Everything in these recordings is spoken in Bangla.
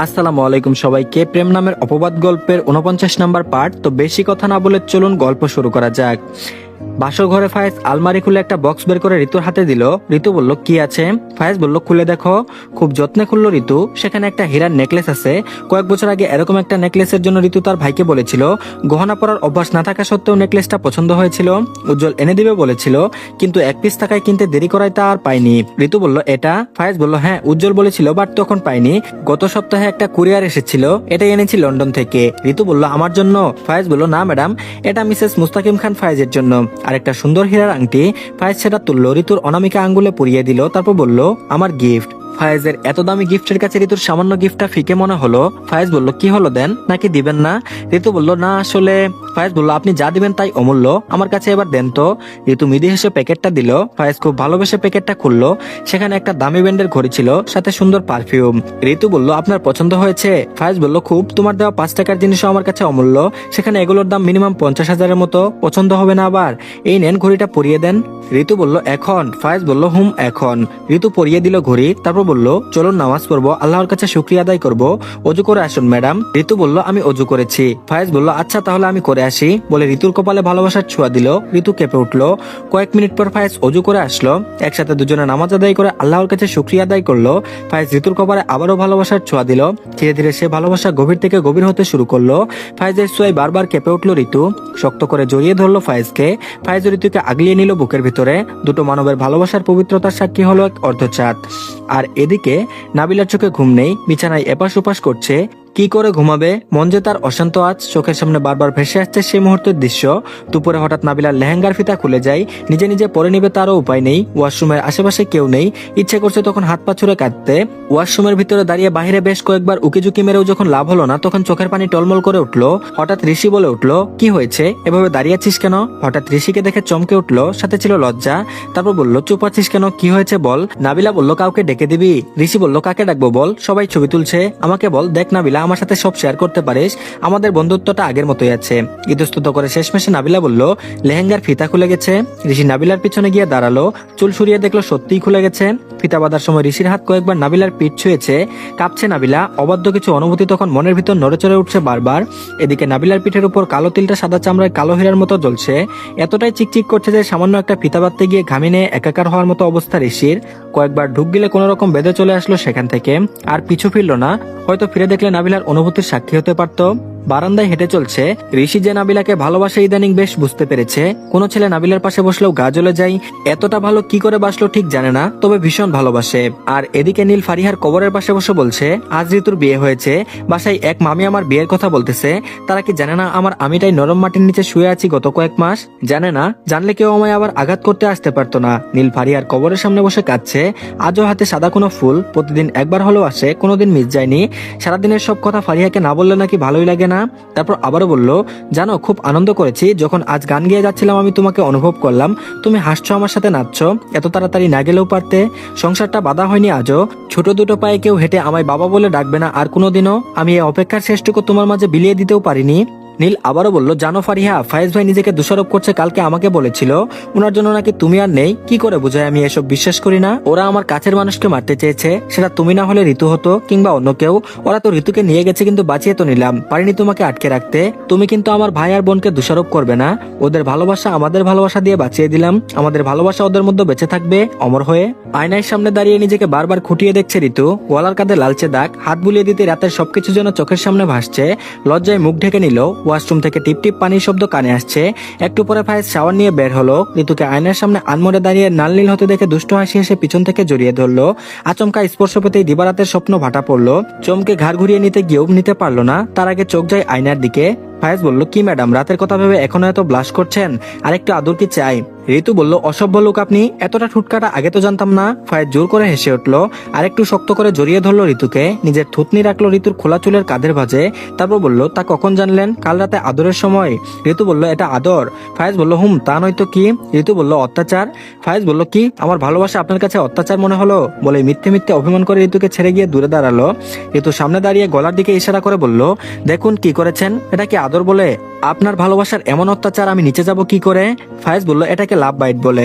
আসসালামু আলাইকুম সবাইকে। প্রেম নামের অপবাদ গল্পের 49 নাম্বার পার্ট। তো বেশি কথা না বলে চলুন গল্প শুরু করা যাক। বাসর ঘরে ফায়েজ আলমারি খুলে একটা বক্স বের করে ঋতুর হাতে দিল। ঋতু বলল, কি আছে? ফায়েজ বলল, খুলে দেখো। খুব যত্নে খুললো ঋতু। সেখানে একটা হীরার নেকলেস আছে। কয়েক বছর আগে এরকম একটা নেকলেসের জন্য ঋতু তার ভাইকে বলেছিল। গহনা পরার অভ্যাস না থাকা সত্ত্বেও নেকলেসটা পছন্দ হয়েছিল। উজ্জ্বল এনে দিবে বলেছিল, কিন্তু এক পিস টাকায় কিনতে দেরি করায় তা আর পাইনি। ঋতু বলল, এটা? ফায়েজ বলল, হ্যাঁ, উজ্জ্বল বলেছিল, বাট তখন পাইনি। গত সপ্তাহে একটা কুরিয়ার এসেছিল, এটাই এনেছি লন্ডন থেকে। ঋতু বলল, আমার জন্য? ফায়েজ বলল, না ম্যাডাম, এটা মিসেস মুস্তাকিম খান ফায়েজের জন্য। আর একটা সুন্দর হীরার আংটি। ফায়েজ সেটা তুললো, ঋতুর অনামিকা আঙ্গুলে পরিয়ে দিল, তারপর বলল, আমার গিফট। ফায়েজের এত দামি গিফটের কাছে ঋতুর সামান্য গিফটটা ফিকে মনে হলো। ফায়েজ বলল, কি হলো, দেন নাকি দিবেন না? ঋতু বলল, না আসলে। ফায়েজ বলল, আপনি যা দিবেন তাই অমূল্য, আমার কাছে এবার দেন তো। ঋতু মৃদু হেসে প্যাকেটটা দিল। ফায়েজ খুব ভালোবেসে প্যাকেটটা খুললো। সেখানে একটা দামি ব্র্যান্ডের ঘড়ি ছিল, সাথে সুন্দর পারফিউম। ঋতু বলল, আপনার পছন্দ হয়েছে? ফায়েজ বলল, খুব। তোমার দেওয়া 5 টাকার জিনিসও আমার কাছে অমূল্য, সেখানে এগুলোর দাম মিনিমাম 50,000-এর মতো। পছন্দ হবে না আবার? এই নেন, ঘড়িটা পরিয়ে দেন। ঋতু বলল, এখন? ফায়েজ বলল, হুম এখন। ঋতু পরিয়ে দিল ঘড়ি, তারপর বলল, চলুন নামাজ পড়বো, আল্লাহর কাছে শুকরিয়া আদায় করবো। অজু করে আসুন ম্যাডাম। ঋতু বলল, আমি অজু করেছি। ফায়েজ বলল, আচ্ছা তাহলে আমি করে আসি, বলে ঋতুর কপালে ভালোবাসার ছোঁয়া দিল। ঋতু কেঁপে উঠলো। কয়েক মিনিট পর ফায়েজ অজু করে আসলো। একসাথে দুজনে নামাজ আদায় করে আল্লাহর কাছে শুকরিয়া আদায় করলো। ফায়েজ ঋতুর কপালে আবারও ভালোবাসার ছোঁয়া দিল। ধীরে ধীরে সে ভালোবাসা গভীর থেকে গভীর হতে শুরু করলো। ফায়েজের ছোঁয়ায় বারবার কেঁপে উঠলো ঋতু। শক্ত করে জড়িয়ে ধরলো ফায়েজকে। ফায়েজ ঋতুকে আগলিয়ে নিল বুকের ভিতরে। দুটো মানবের ভালোবাসার পবিত্রতার সাক্ষী হলো এক অর্ধচাঁদ। আর এদিকে নাবিলার চোখে ঘুম নেই, বিছানায় এপাশ ওপাশ করছে। কি করে ঘুমাবে? মন যে তার অশান্ত আজ। চোখের সামনে বারবার ভেসে আসছে সেই মুহূর্তের দৃশ্য। দুপুরে হঠাৎ নাবিলার লেহেঙ্গার ফিতা খুলে যায়। নিজে নিজে পরে নিবে তারও উপায় নেই। ওয়াশরুমের আশেপাশে কেউ নেই। ইচ্ছে করছে তখন হাত পা ছুড়ে কাঁদতে। ওয়াশরুমের ভিতরে দাঁড়িয়ে বাহিরে বেশ কয়েকবার উকিঝুঁকি মেরেও যখন লাভ হলো না, তখন চোখের পানি টলমল করে উঠলো। হঠাৎ ঋষি বলে উঠলো, কি হয়েছে, এভাবে দাঁড়িয়ে আছিস কেন? হঠাৎ ঋষিকে দেখে চমকে উঠলো, সাথে ছিল লজ্জা। তারপর বলল, চুপ আছিস কেন, কি হয়েছে বল। নাবিলা বলল, কাউকে ডেকে দিবি? ঋষি বলল, কাকে ডাকবো বল, সবাই ছবি তুলছে, আমাকে বল। দেখ নাবিলা, আমার সাথে সব শেয়ার করতে পারিস, আমাদের বন্ধুত্বটা আগের মতোই আছে। ইতস্তত করে শেষমেশে নাবিলা বলল, লেহেঙ্গার ফিতা খুলে গেছে। ঋষি নাবিলার পিছনে গিয়ে দাঁড়ালো। চুল সরিয়ে দেখলো সত্যিই খুলে গেছে। ফিতা বাঁধার সময় ঋষির হাত কয়েকবার নাবিলার পিঠ ছুঁয়েছে। কাঁপছে নাবিলা। অবাধ্য কিছু অনুভূতি তখন মনের ভিতর নড়েচড়ে উঠছে বারবার। এদিকে নাবিলার পিঠের উপর কালো তিলটা সাদা চামড়ায় কালো হীরার মতো জ্বলছে। এতটাই চিকচিক করছে যে সামান্য একটা ফিতা বাঁধতে গিয়ে ঘামিনে একাকার হওয়ার মতো অবস্থা ঋষির। কয়েকবার ঢুক গিলে কোন রকম বেঁধে চলে আসলো সেখান থেকে। আর পিছু ফিরলো না। হয়তো ফিরে দেখলে নাবিলার অনুভূতির সাক্ষী হতে পারত। বারান্দায় হেঁটে চলছে। ঋষি যে নাবিলাকে ভালোবাসে ইদানিং বেশ বুঝতে পেরেছে। কোনো ছেলে নাবিলার পাশে বসলেও গা জ্বলে যায়। এতটা ভালো কি করে বাসলো ঠিক জানে না, তবে ভীষণ ভালোবাসে। আর এদিকে নীল ফারিহার কবরের পাশে বসে বলছে, আজ ঋতুর বিয়ে হয়েছে। বাসায় এক মামি আমার বিয়ের কথা বলতেছে। তারা কি জানে না আমার আমিটাই নরম মাটির নিচে শুয়ে আছি গত কয়েক মাস? জানে না, জানলে কেউ আমায় আবার আঘাত করতে আসতে পারতো না। নীল ফারিহার কবরের সামনে বসে কাঁদছে। আজও হাতে সাদা কোনো ফুল। প্রতিদিন একবার হলেও আসে, কোনোদিন মিস যায়নি। সারাদিনের সব কথা ফারিহাকে না বললে নাকি ভালোই লাগে না। তারপর আবারও বলল, জানো খুব আনন্দ করেছি, যখন আজ গান গেয়ে যাচ্ছিলাম আমি তোমাকে অনুভব করলাম। তুমি হাসছো, আমার সাথে নাচছো। এত তাড়াতাড়ি না গেলেও পারতে। সংসারটা বাধা হয়নি আজও। ছোট দুটো পায়ে কেউ হেঁটে আমায় বাবা বলে ডাকবে না আর কোনোদিনও। আমি এই অপেক্ষার শেষটুকু তোমার মাঝে বিলিয়ে দিতেও পারিনি। নীল আবারও বলল, জানো ফারিহা, ফায়েজ ভাই নিজেকে দোষারোপ করছে। কালকে আমাকে বলেছিল ওনার জন্য নাকি তুমি আর নেই। কি করে বোঝায় আমি এসব বিশ্বাস করি না। ওরা আমার কাছের মানুষকে মারতে চেয়েছে, সেটা তুমি না হলে ঋতু হতো, কিংবা অন্য কেউ। ওরা তো ঋতুকে নিয়ে গেছে, কিন্তু বাঁচিয়ে তো নিলাম, পারিনি তোমাকে আটকে রাখতে। তুমি কিন্তু আমার ভাই আর বোনকে দোষারোপ করবে না। ওদের ভালোবাসা আমাদের ভালোবাসা দিয়ে বাঁচিয়ে দিলাম। আমাদের ভালোবাসা ওদের মধ্যে বেঁচে থাকবে অমর হয়ে। আয়নার সামনে দাঁড়িয়ে নিজেকে বারবার খুঁটিয়ে দেখছে ঋতু। গলার কাঁধে লালচে দাগ। হাত বুলিয়ে দিতে রাতের সবকিছু যেন চোখের সামনে ভাসছে। লজ্জায় মুখ ঢেকে নিল। ওয়াশরুম থেকে টিপ টিপ পানির শব্দ কানে আসছে। একটু পরে ফায়েজ শাওয়ার নিয়ে বের হলো। ঋতুকে আয়নার সামনে আনমনে দাঁড়িয়ে নাল নীল হতে দেখে দুষ্ট হাসি হেসে পিছন থেকে জড়িয়ে ধরলো। আচমকা স্পর্শ পেতেই দিবারাতের স্বপ্ন ভাটা পড়লো। চমকে ঘাড় ঘুরিয়ে নিতে গিয়েও নিতে পারলো না। তার আগে চোখ যায় আয়নার দিকে। ফায়েজ বলল, কি ম্যাডাম, রাতের কথা ভেবে এখনো এত ব্লাশ করছেন? আরেকটু আদর কি চাই? ঋতু বলল, অসভ্য লোক আপনি, এতটা ঠুটকাটা আগে তো জানতাম না। ফায়েজ জোর করে হেসে উঠলো। আর একটু শক্ত করে জড়িয়ে ধরলো ঋতুকে। নিজের থুতনি রাখলো ঋতুর খোলা চুলের কাঁধের ভাঁজে। তারপর বলল, তা কখন জানলেন? কাল রাতে আদরের সময়। ঋতু বলল, এটা আদর? ফায়েজ বলল, হুম, তা নয়তো কি? ঋতু বলল, অত্যাচার। ফায়েজ বলল, কি, আমার ভালোবাসা আপনার কাছে অত্যাচার মনে হলো? বলে মিথ্যে মিথ্যে অভিমান করে ঋতুকে ছেড়ে গিয়ে দূরে দাঁড়ালো। ঋতু সামনে দাঁড়িয়ে গলার দিকে ইশারা করে বলল, দেখুন কি করেছেন, এটা কি আদর বলে? আপনার ভালোবাসার এমন অত্যাচার আমি নিচে যাব কি করে? ফায়েজ বলল এটাকে লাভ বাইট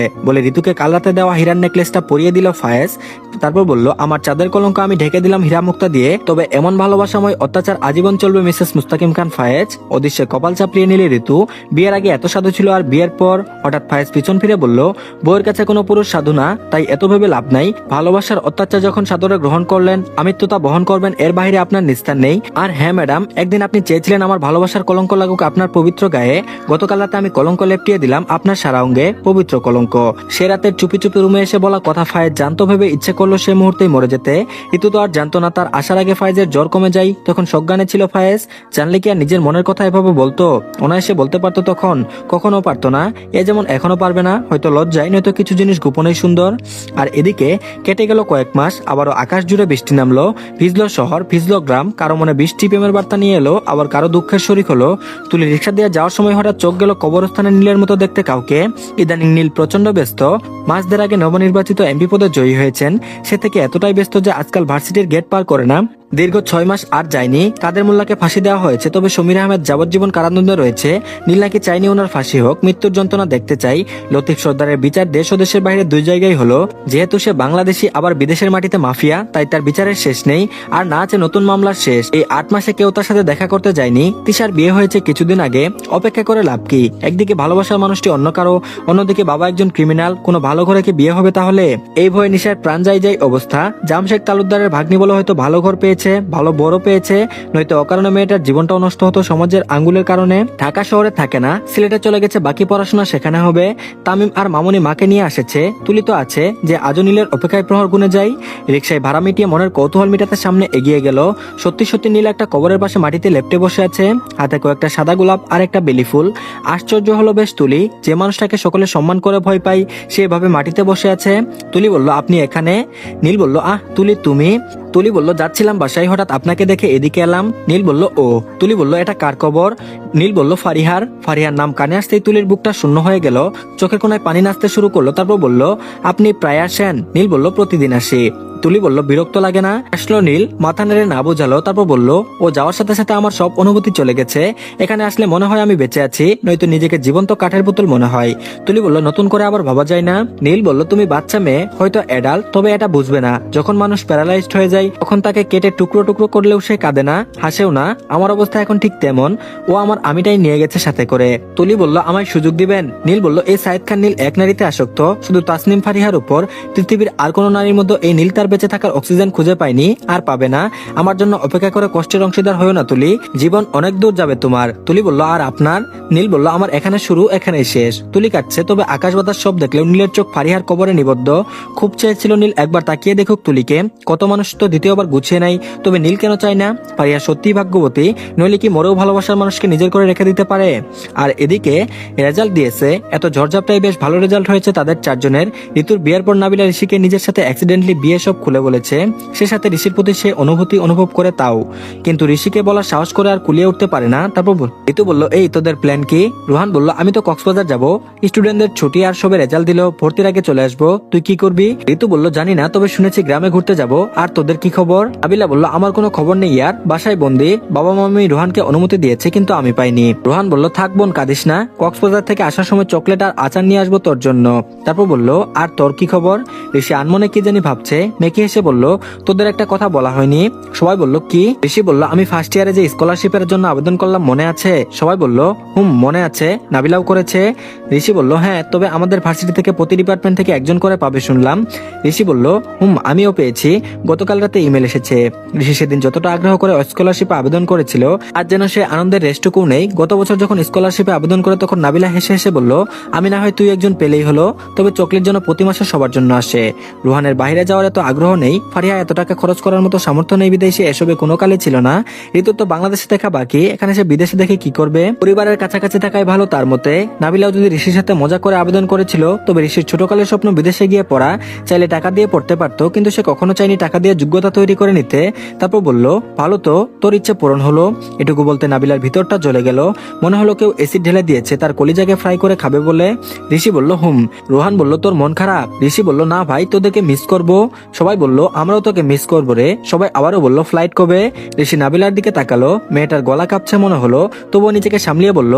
বলে ঋতুকে কাল রাতে দেওয়া হীরার নেকলেসটা পরিয়ে দিল ফায়েজ। তারপর বলল আমার চাঁদের কলঙ্ক আমি ঢেকে দিলাম হীরা মুক্তা দিয়ে, তবে এমন ভালোবাসাময় অত্যাচার আজীবন চলবে মিসেস মুস্তাকিম খান ফায়েজ। অদৃশ্যে কপাল চাপড়িয়ে নিলে ঋতু। বিয়ের আগে এত সাধু ছিল আর বিয়ের পর হঠাৎ ফায়েজ পিছন ফিরে বলল বউয়ের কাছে কোনো পুরুষ সাধু না, তাই এত ভেবে লাভ নাই। ভালোবাসার অত্যাচার যখন সাদরে গ্রহণ করলেন আমৃত্যুতা বহন করবেন, এর বাইরে আপনার নিস্তার নেই। আর হ্যাঁ ম্যাডাম, একদিন আপনি চেয়েছিলেন আমার ভালোবাসার কলঙ্ক লাগুক আপনার পবিত্র গায়ে। গতকাল রাতে আমি কলঙ্ক লেপটিয়ে দিলাম আপনার সারা অঙ্গে, পবিত্র কলঙ্ক। সে রাতের চুপি চুপি রুমে এসে বলা কথা ফায়েজ জানতো ভেবে ইচ্ছে করলো সে মুহূর্তেই মরে যেতে। ঋতু তো আর জানতো না তার আসার আগে ফায়েজের জ্বর কমে যায়, তখন সজ্ঞানে ছিল ফায়েজ। জানলে কি আর নিজের মনের কথা এভাবে বলতো? অনায়াসে বলতে পারতো তখন? কখনো পারতো না। এ যেমন এখনো পারবে না, হয়তো লজ্জায়, নয়তো কিছু জিনিস গোপনেই সুন্দর। আর এদিকে কেটে গেল কয়েক মাস, আবারও আকাশ জুড়ে বৃষ্টি নামলো, ভিজলো শহর, ভিজলো গ্রাম। কারো মনে বৃষ্টি প্রেমের বার্তা নিয়ে এলো, আবার কারো দুঃখের শরিক হলো। তুলি রিক্সা দিয়ে যাওয়ার সময় হঠাৎ চোখ গেল কবরস্থানে নীলের মতো দেখতে কাউকে। ইদানিং নীল প্রচন্ড ব্যস্ত। মাসদের আগে নবনির্বাচিত এমপি পদে জয়ী হয়েছেন, সে থেকে এতটাই ব্যস্ত যে আজকাল ভার্সিটির গেট পার করে না। দীর্ঘ 6 মাস আর যায়নি। কাদের মোল্লাকে ফাঁসি দেওয়া হয়েছে, তবে সমীর আহমেদ যাবজ্জীবন কারাদণ্ডে রয়েছে। নীল নাকি চাইনি ওনার ফাঁসি হোক, মৃত্যুর যন্ত্রণা দেখতে চাই। লতিফ সর্দারের বিচার দেশ ও দেশের বাইরে 2 জায়গায় হলো। যেহেতু সে বাংলাদেশি আবার বিদেশের মাটিতে মাফিয়া, তাই তার বিচারের শেষ নেই। আর না আছে নতুন মামলার শেষ। এই 8 মাসে কেউ তার সাথে দেখা করতে যায়নি। তিশার বিয়ে হয়েছে কিছুদিন আগে, অপেক্ষা করে লাভ কি? একদিকে ভালোবাসার মানুষটি অন্য কারো, অন্যদিকে বাবা একজন ক্রিমিনাল। কোনো ভালো ঘরে কি বিয়ে হবে তাহলে? এই ভয়ে নিশার প্রাণ যাই অবস্থা। জামশেদ তালুকদারের ভাগ্নি বলে হয়তো ভালো ঘর পেয়েছে, ভালো বড় পেয়েছে, নয়তো অকারণে মেয়েটার জীবনটাও নষ্ট হতো সমাজের আঙ্গুলের কারণে। ঢাকা শহরে থাকে না, সিলেটে চলে গেছে, বাকি পড়াশোনা সেখানে হবে। তামিম আর মামুনি মাকে নিয়ে আসেছে। তুলি তো আছে, যে আজও নীলের অপেক্ষায় প্রহর গুনে যায়। রিক্সায় ভাড়া মিটিয়ে মনের কৌতূহল মিটাতে সামনে এগিয়ে গেল। সত্যি সত্যি নীল একটা কবরের পাশে মাটিতে লেপ্টে বসে আছে, হাতে কয়েকটা সাদা গোলাপ আর একটা বেলি ফুল। আশ্চর্য হলো বেশ তুলি, যে মানুষটাকে সকলে সম্মান করে ভয় পাই সে এভাবে মাটিতে বসে আছে। তুলি বলল আপনি এখানে? নীল বলল তুলি তুমি? তুলি বলল যাচ্ছিলাম বাসায়, হঠাৎ আপনাকে দেখে এদিকে এলাম। নীল বলল ও। তুলি বলল এটা কার কবর? নীল বলল ফারিহার। ফারিহার নাম কানে আসতেই তুলির বুকটা শূন্য হয়ে গেল, চোখের কোনায় পানি নাচতে শুরু করলো। তারপর বলল আপনি প্রায় আসেন? নীল বলল প্রতিদিন আসি। তুলি বলল বিরক্ত লাগে না? আসলো নীল, মাথা নেড়ে না বোঝালো। তারপর বলল ও যাওয়ার সাথে সাথে আমার সব অনুভূতি চলে গেছে। এখানে আসলে মনে হয় আমি বেঁচে আছি, নয়তো নিজেকে জীবন্ত কাঠের পুতুল মনে হয়। তুলি বলল নতুন করে আবার ভাবা যায় না? নীল বলল তুমি বাচ্চা মেয়ে, হয়তো অ্যাডাল্ট, তবে এটা বুঝবে না। যখন মানুষ প্যারালাইজড হয়ে যায় তখন তাকে কেটে টুকরো টুকরো করলেও সে কাঁদে না, হাসেও না। আমার অবস্থা এখন ঠিক তেমন। ও আমার আমিটাই নিয়ে গেছে সাথে করে। তুলি বলল আমায় সুযোগ দিবেন? নীল বলল এই সাইদ খান নীল এক নারীতে আসক্ত, শুধু তাসনিম ফারিহার উপর। পৃথিবীর আর কোন নারীর মধ্যে এই নীল তার বেঁচে থাকার অক্সিজেন খুঁজে পায়নি, আর পাবে না। আমার জন্য অপেক্ষা করে কষ্টের অংশীদার হয়েও না তুলি, জীবন অনেক দূর যাবে তোমার। তুলি বলল আর আপনার? নীল বলল আমার এখানে শুরু, এখানেই শেষ। তুলি কাটছে, তবে আকাশ বাতাস সব দেখলেও নীলের চোখ ফারিহার কবরে নিবদ্ধ। খুব চেয়েছিল নীল একবার তাকিয়ে দেখুক তুলিকে। কত মানুষ তো দ্বিতীয়বার গুছিয়ে নাই, তবে নীল কেন চায় না? ফারিহা সত্যি ভাগ্যবতী, নইলে কি মরেও ভালোবাসার মানুষকে নিজের করে রেখে দিতে পারে? আর এদিকে রেজাল্ট দিয়েছে, এত ঝড়ঝাপটাই বেশ ভালো রেজাল্ট হয়েছে তাদের 4 জনের। ঋতুর বিয়ের পর নাবিলা ঋষিকে নিজের সাথে অ্যাক্সিডেন্টলি বিয়ে সব খুলে বলেছে। সে সাথে ঋষির প্রতি সে অনুভূতি অনুভব করে, তাও কিন্তু ঋষিকে বলার সাহস করে আর কুলিয়ে উঠতে পারে না। তারপর ঋতু বলল এই তোদের প্ল্যান কি? রোহান বলল আমি তো কক্সবাজার যাব, স্টুডেন্টদের ছুটি আর সবে রেজাল্ট দিল, ভর্তির আগে চলে আসবো। তুই কি করবি? ঋতু বলল জানি না, তবে শুনেছি গ্রামে ঘুরতে যাব। আর তোদের কি খবর? নাবিলা বলল আমার কোনো খবর নেই ইয়ার, বাসায় বন্দি। বাবা মামি রোহানকে অনুমতি দিয়েছে, কিন্তু আমি পাইনি। রোহান বলল থাক বোন কাঁদিস না, কক্সবাজার থেকে আসার সময় চকলেট আর আচার নিয়ে আসবো তোর জন্য। তারপর বলল আর তোর কি খবর? ঋষি আনমনে কি জানি ভাবছে, মেকি এসে বলল তোদের একটা কথা বলা হয়নি। সবাই বলল কি? ঋষি বলল আমি ফার্স্ট ইয়ারে যে স্কলারশিপের জন্য আবেদন করলাম মনে আছে? সবাই বলল মনে আছে, নাবিলাও করেছে। ঋষি বলল হ্যাঁ, তবে আমাদের ভার্সিটি থেকে প্রতি ডিপার্টমেন্ট থেকে একজন করে পাবে শুনলাম। ঋষি বলল আমিও পেয়েছি, গতকাল রাতে ইমেল এসেছে। ঋষি সেদিন যতটা আগ্রহ করে স্কলারশিপে আবেদন করেছিল, আজ যেন সে আনন্দের রেস্টটুকু নেই। গত বছর যখন স্কলারশিপে আবেদন করে তখন নাবিলা হেসে হেসে বলল আমি না হয় তুই একজন পেলেই হলো, তবে চকলেট যেন প্রতি মাসে সবার জন্য আসে। রোহানের বাইরে যাওয়ার এত আগ্রহ নেই, ফারিহা এত টাকা খরচ করার মতো সামর্থ্য নেই, বিদেশে এসবে কোনো কালে ছিল না। ঋতুর তো বাংলাদেশে দেখা বাকি, এখানে সে বিদেশে দেখে কি করবে? পরিবারের কাছাকাছি থাকাই ভালো তার মতে। নাবিলাও যদি ঋষির সাথে মজা করে আবেদন করেছিল, তবে ঋষির ছোটকালের স্বপ্ন বিদেশে গিয়ে পড়া, চাইলে টাকা দিয়ে পড়তে পারতো, কিন্তু সে কখনো চাইনি টাকা দিয়ে যোগ্যতা তৈরি করে নিতে। তারপর বলল ভালো তো, তোর ইচ্ছে পূরণ হলো। এটুকু বলতে নাবিলার ভিতরটা জ্বলে গেল, মনে হলো কেউ এসিড ঢেলে দিয়েছে তার কলিজাকে ফ্রাই করে খাবে বলে। ঋষি বলল রোহান বলল তোর মন খারাপ? ঋষি বলল না ভাই, তোদেরকে মিস করবো। সবাই সবাই বলল আমরাও তোকে মিস করবো রে। সবাই আবারও বলল ফ্লাইট কবে। ঋষি নাবিলার দিকে তাকালো, মেয়েটার গলা কাঁপছে মনে হলো, তবুও নিজেকে সামলিয়ে বলল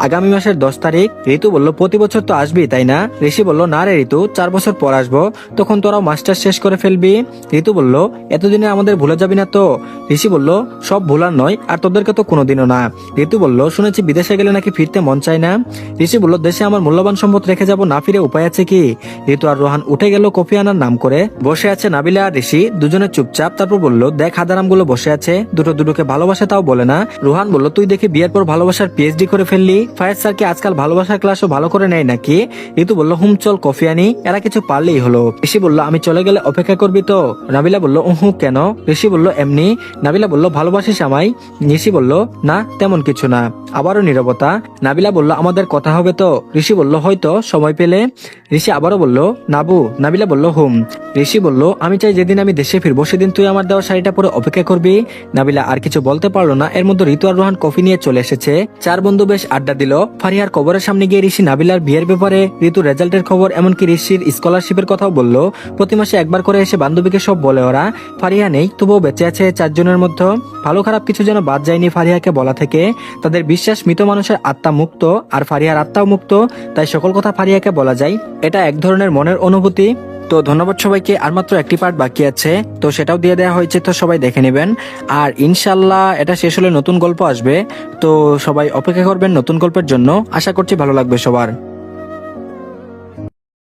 আগামী মাসের 10 তারিখ। ঋতু বলল প্রতি বছর তো আসবি তাই না? ঋষি বলল না রে ঋতু, 4 বছর পর আসবো, তখন তোরাও মাস্টার শেষ করে ফেলবি। ঋতু বলল এতদিনে আমাদের ভুলে যাবি না তো? ঋষি বলল সব ভুলার নয়, আর তোদেরকে তো কোনোদিনও না। ঋতু বলল শুনেছি বিদেশে গেলে নাকি ফিরতে মন চায় না। ঋষি বলল দেশে আমার মূল্যবান সম্পদ রেখে যাব, না ফিরে উপায় আছে কি? ঋতু আর রোহান উঠে গেল কফি আনার নাম করে। বসে আছে নাবিলা আর ঋষি, দুজনে চুপচাপ। তারপর বলল দেখ হাদারামগুলো বসে আছে, দুটোকে ভালোবাসে তাও বলে না। রোহান বলল তুই দেখি বিয়ের পর ভালোবাসার পিএইচডি করে ফেললি। ফায়াজ স্যার কি আজকাল ভালোবাসার ক্লাসও ভালো করে নেয় নাকি? ঋতু বলল হুম চল কফি আনি, এরা কিছু পারলেই হলো। ঋষি বলল আমি চলে গেলে অপেক্ষা করবি তো? নাবিলা বলল কেন? ঋষি বলল এমনি। নাবিলা বলল ভালোবাসিস আমায়? ঋষি বলল না তেমন কিছু না। আবারও নীরবতা। নাবিলা বলল আমাদের কথা হবে তো? ঋষি বলল হয়তো সময় পেলে। ঋষি আবারও বলল নাবু। নাবিলা বলল হুম। ঋষি বলল আমি চাই যেদিন আমি দেশে ফিরবো সেদিন তুই আমার দেওয়া শাড়িটা পরে অপেক্ষা করবি। নাবিলা আর কিছু বলতে পারলো না, এর মধ্যে ঋতু আর রোহান কফি নিয়ে চলে এসেছে। 4 বন্ধু বেশ আড্ডা দিল। ফারিহার কবরের সামনে গিয়ে ঋষি নাবিলার বিয়ের ব্যাপারে, ঋতুর রেজাল্টের খবর, এমনকি ঋষির স্কলারশিপের কথাও বলল। প্রতি মাসে একবার করে এসে বান্ধবীকে সব বলে ওরা। ফারিহা নেই, তবুও বেঁচে আছে 4 জনের মধ্যে। ভালো খারাপ কিছু যেন বাদ যায়নি ফারিহাকে বলা থেকে। তাদের বিশ্বাস মৃত মানুষের আত্মা মুক্ত, আর ফারিহার আত্মাও মুক্ত, তাই সকল কথা ফারিহাকে বলা যায়। এটা এক ধরনের মনের অনুভূতি। তো ধন্যবাদ সবাইকে। আর মাত্র একটি পার্ট বাকি আছে, তো সেটাও দিয়ে দেওয়া হয়েছে, তো সবাই দেখে নেবেন। আর ইনশাল্লাহ এটা শেষ হলে নতুন গল্প আসবে, তো সবাই অপেক্ষা করবেন নতুন গল্পের জন্য। আশা করছি ভালো লাগবে সবার।